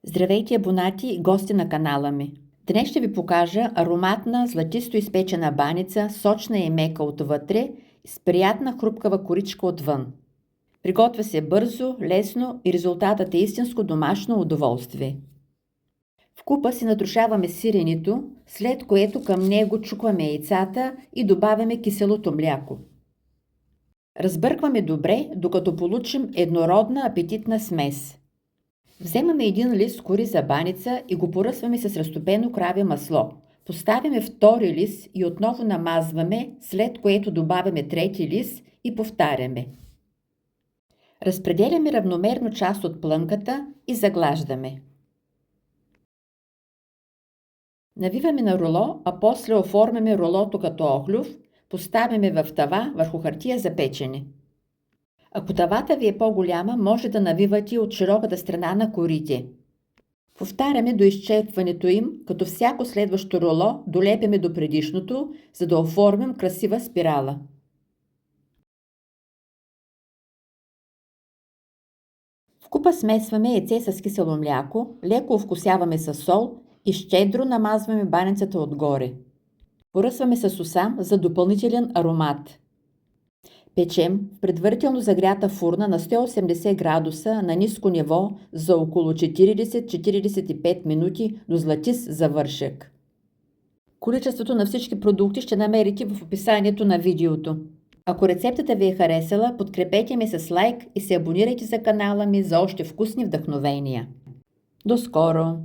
Здравейте, абонати и гости на канала ми! Днес ще ви покажа ароматна, златисто изпечена баница, сочна и мека отвътре, с приятна хрупкава коричка отвън. Приготвя се бързо, лесно и резултатът е истинско домашно удоволствие. В купа си натрушаваме сиренето, след което към него чукваме яйцата и добавяме киселото мляко. Разбъркваме добре, докато получим еднородна апетитна смес. Вземаме един лист кориза баница и го поръсваме с разтопено краве масло. Поставяме втори лист и отново намазваме, след което добавяме трети лист и повтаряме. Разпределяме равномерно част от плънката и заглаждаме. Навиваме на руло, а после оформяме рулото като охлюв, поставяме в тава върху хартия за печене. Ако тавата ви е по-голяма, може да навивате от широката страна на корите. Повтаряме до изчерпването им, като всяко следващо руло долепяме до предишното, за да оформим красива спирала. В купа смесваме яйце с кисело мляко, леко овкусяваме със сол и щедро намазваме баницата отгоре. Поръсваме с сусам за допълнителен аромат. Печем в предварително загрята фурна на 180 градуса на ниско ниво за около 40-45 минути до златист завършек. Количеството на всички продукти ще намерите в описанието на видеото. Ако рецептата ви е харесала, подкрепете ме с лайк и се абонирайте за канала ми за още вкусни вдъхновения. До скоро!